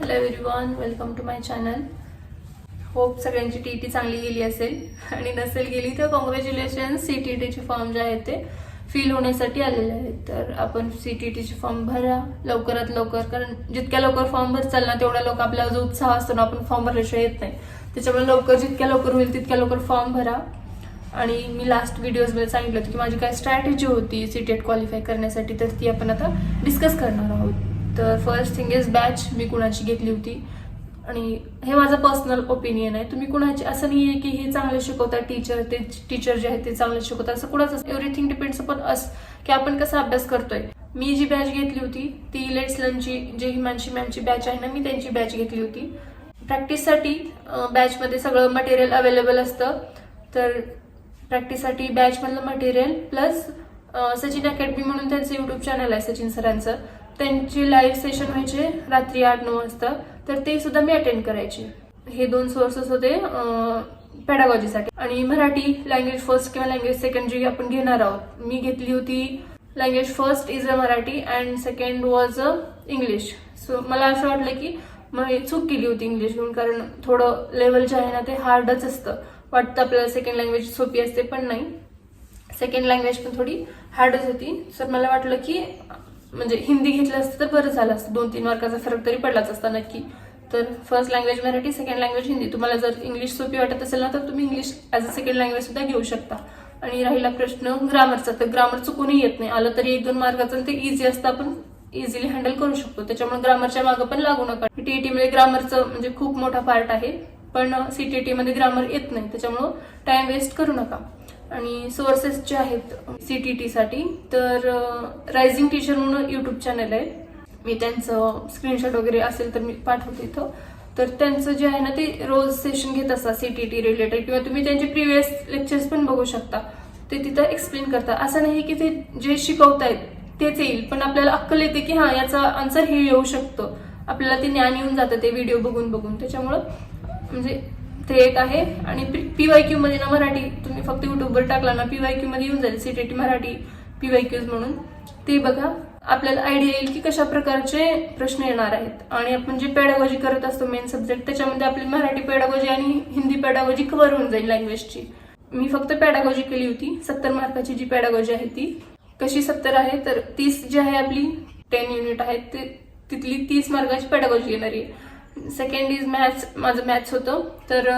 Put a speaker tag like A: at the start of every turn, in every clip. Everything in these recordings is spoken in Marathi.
A: Hello everyone, welcome to my channel. Hope सगळ्यांची टीटी चांगली गेली असेल आणि नसेल गेली तर कॉंग्रॅच्युलेशन. सीटीटीचे फॉर्म जे आहेत ते फिल होण्यासाठी आलेले आहेत. तर आपण सीटीटीचे फॉर्म भरा लवकरात लवकर, कारण जितक्या लवकर फॉर्म भरचाल ना तेवढा लवकर आपला जो उत्साह असतो ना आपण फॉर्म भरल्याशिवाय येत नाही. त्याच्यामुळे लवकर जितक्या लवकर होईल तितक्या लवकर फॉर्म भरा. आणि मी लास्ट व्हिडिओजमध्ये सांगितलं होतं की माझी काय स्ट्रॅटेजी होती सीटेट क्वालिफाय करण्यासाठी, तर ती आपण आता डिस्कस करणार आहोत. तर फर्स्ट थिंग इज बॅच मी कुणाची घेतली होती, आणि हे माझं पर्सनल ओपिनियन आहे. तुम्ही कुणाची असं नाही आहे की हे चांगले शिकवतात टीचर जे आहेत ते चांगले शिकवतात असं कुणाचं. एव्हरीथिंग डिपेंड्स अपॉन अस की आपण कसा अभ्यास करतोय. मी जी बॅच घेतली होती ती लेट्स लर्नची जे हिमांशी मॅमची बॅच आहे ना, मी त्यांची बॅच घेतली होती. प्रॅक्टिससाठी बॅचमध्ये सगळं मटेरियल अवेलेबल असतं. तर प्रॅक्टिससाठी बॅचमधलं मटेरियल प्लस सचिन अकॅडमी म्हणून त्यांचं युट्यूब चॅनल आहे सचिन सरांचं, त्यांची लाईव्ह सेशन व्हायचे रात्री 8-9 वाजता, तर ते सुद्धा मी अटेंड करायचे. हे 2 सोर्सेस होते पॅडागॉजीसाठी. आणि मराठी लँग्वेज फर्स्ट किंवा लँग्वेज सेकंड जी आपण घेणार आहोत, मी घेतली होती language first is a Marathi and second was a English. So मला असं वाटलं की मग चूक केली होती इंग्लिश घेऊन, कारण थोडं लेवल जे आहे ना ते हार्डच असतं. वाटतं आपल्याला सेकंड लँग्वेज सोपी असते, पण नाही, सेकंड लँग्वेज पण थोडी हार्डच होती. तर मला वाटलं की म्हणजे हिंदी घेतलं असतं तर बरं झालं असतं, 2-3 मार्काचा फरक तरी पडलाच असता नक्की. तर first language Marathi, second language Hindi. तुम्हाला जर इंग्लिश सोपी वाटत असेल ना तर तुम्ही English as a second language सुद्धा घेऊ शकता. आणि राहिला प्रश्न ग्रामरचा, तर ग्रामर चुकूनही येत नाही, आलं तरी 1-2 मार्काचं ते इझी असतं, आपण इझिली हँडल करू शकतो. त्याच्यामुळे ग्रामरच्या मागं पण लागू नका. टीईटी मध्ये ग्रामरचं म्हणजे खूप मोठा पार्ट आहे, पण सीटीटी मध्ये ग्रामर येत नाही, त्याच्यामुळं टाइम वेस्ट करू नका. आणि सोर्सेस जे आहेत सीटीटी साठी, तर रायझिंग टीचर म्हणून युट्यूब चॅनल आहे, मी त्यांचं स्क्रीनशॉट वगैरे असेल तर मी पाठवते इथं. तर त्यांचं जे आहे ना ते रोज सेशन घेत असतात सीटीटी रिलेटेड, किंवा तुम्ही त्यांचे प्रिव्हियस लेक्चर्स पण बघू शकता. ते तिथं एक्सप्लेन करतात. असं नाही की ते जे शिकवतायत तेच येईल, पण आपल्याला अक्कल येते की हा याचा आन्सर हे येऊ शकतं, आपल्याला ते ज्ञान येऊन जातं ते व्हिडिओ बघून बघून. त्याच्यामुळं म्हणजे ते एक आहे. आणि पीवायक्यू मध्ये ना मराठी तुम्ही फक्त युट्यूबवर टाकला ना पीवायक्यू मध्ये येऊन जाईल सीटीटी मराठी पीवायक्यूज म्हणून, ते बघा. आपल्याला आयडिया येईल की कशा प्रकारचे प्रश्न येणार आहेत. आणि आपण जे पेडागॉजी करत असतो मेन सब्जेक्ट, त्याच्यामध्ये आपली मराठी पेडागॉजी आणि हिंदी पेडागॉजी कव्हर होऊन जाईल लँग्वेजची. मी फक्त पेडागॉजी केली होती. 70 मार्काची जी पेडागॉजी आहे ती कशी 70 आहे, तर 30 जी आहे आपली 10 युनिट आहेत ते तिथली 30 मार्काची पेडागॉजी येणारी आहे. सेकंड इज मॅथ्स, माझं मॅथ्स होतं. तर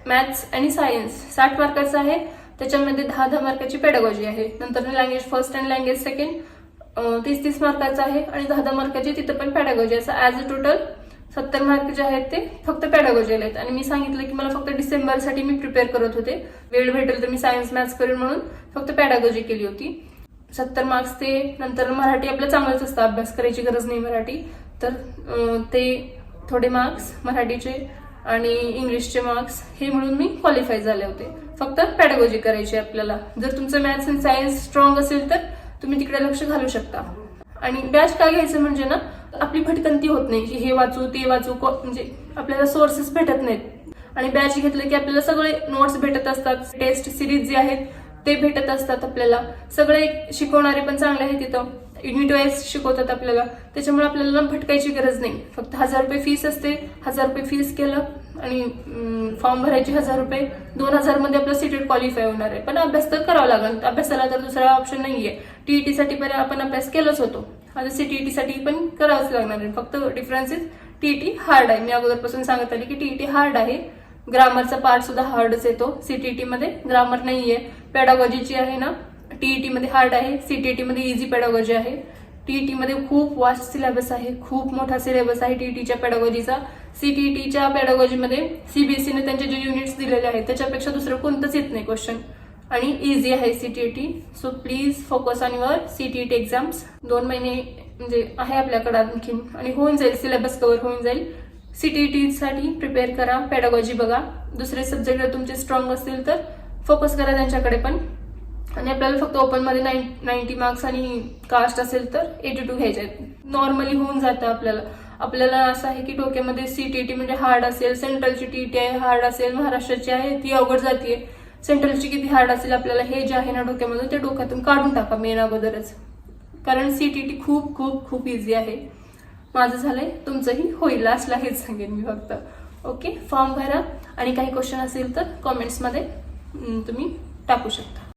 A: मॅथ्स आणि सायन्स 60 मार्काचं आहे, त्याच्यामध्ये 10-10 मार्काची पेडागॉजी आहे. नंतर लँग्वेज फर्स्ट आणि लँग्वेज सेकंड 30-30 मार्काचं आहे, आणि 10-10 मार्काची तिथं पण पेडागॉजी. असं ॲज अ टोटल 70 मार्क जे आहेत ते फक्त पेडागॉजी आहेत. आणि मी सांगितलं की मला फक्त डिसेंबरसाठी मी प्रिपेअर करत होते, वेळ भेटेल तर मी सायन्स मॅथ्स करेन म्हणून फक्त पेडागॉजी केली होती. 70 मार्क्स ते. नंतर मराठी आपलं चांगलंच असतं, अभ्यास करायची गरज नाही मराठी, तर ते थोडे मार्क्स मराठीचे आणि इंग्लिशचे मार्क्स हे म्हणून मी क्वालिफाय झाले होते. फक्त पॅडागॉजी करायची आपल्याला. जर तुमचं मॅथ्स आणि सायन्स स्ट्रॉंग असेल तर तुम्ही तिकडे लक्ष घालू शकता. आणि बॅच काय घ्यायचं म्हणजे ना आपली भटकंती होत नाही की हे वाचू ते वाचू, म्हणजे आपल्याला सोर्सेस भेटत नाहीत. आणि बॅच घेतलं की आपल्याला सगळे नोट्स भेटत असतात, टेस्ट सिरीज जे आहेत ते भेटत असतात आपल्याला. सगळे शिकवणारे पण चांगले आहेत तिथं, युनिट वाईज शिकवतात आपल्याला, त्याच्यामुळे आपल्याला भटकायची गरज नाही. फक्त 1000 रुपये फीस असते. 1000 रुपये फीस केलं आणि फॉर्म भरायचे 1000 रुपये, 2000 मध्ये आपलं सीटेट क्वालिफाय होणार आहे. पण अभ्यास तर करावा लागेल, अभ्यासाला तर दुसरा ऑप्शन नाहीये. टीईटी साठी पण आपण अभ्यास केलाच होतो, आता सीटीईटी साठी पण करावंच लागणार आहे. फक्त डिफरन्स इज टीईटी हार्ड आहे. मी अगोदरपासून सांगत आली की टीईटी हार्ड आहे. ग्रामरचा पार्ट सुद्धा हार्डच येतो सीटीईटी मध्ये, ग्रामर नाहीये. पेडागॉजीची आहे ना टीईटी मध्ये हार्ड आहे, सीटीईटी मध्ये इझी पेडागॉजी आहे. टीईटी मध्ये खूप वास्ट सिलेबस आहे, खूप मोठा सिलेबस आहे टीईटीच्या पेडागॉजीचा. सीटीईटीच्या पेडागॉजीमध्ये सीबीएसईने त्यांचे जे युनिट्स दिलेले आहेत त्याच्यापेक्षा दुसरं कोणतंच येत नाही क्वेश्चन, आणि इझी आहे CTET. So please focus on your CTET exams. 2 महिने म्हणजे आहे आपल्याकडे आणखीन, आणि होऊन जाईल, सिलेबस कव्हर होऊन जाईल. सीटीईटी साठी प्रिपेअर करा, पेडागॉजी बघा. दुसरे सब्जेक्ट जर तुमचे स्ट्रॉंग असतील तर फोकस करा त्यांच्याकडे पण. आणि आपल्याला फक्त ओपन मध्ये 90 मार्क्स आणि कास्ट असेल तर 82 घ्यायचे आहेत. नॉर्मली होऊन जातं आपल्याला असं आहे की डोक्यामध्ये सीटीईटी म्हणजे हार्ड असेल, सेंट्रलची टीईटी आहे हार्ड असेल, महाराष्ट्राची आहे ती अवघड जाते, सेंट्रलची किती हार्ड असेल आपल्याला हे जे आहे ना डोक्यामधून ते डोक्यातून काढून टाका मेन अगोदरच, कारण सीटीईटी खूप खूप खूप इझी आहे. माझं झालंय, तुमचंही होईल लास्टला, हेच सांगेन मी फक्त. ओके, फॉर्म भरा आणि काही क्वेश्चन असेल तर कॉमेंट्समध्ये तुम्ही टाकू शकता.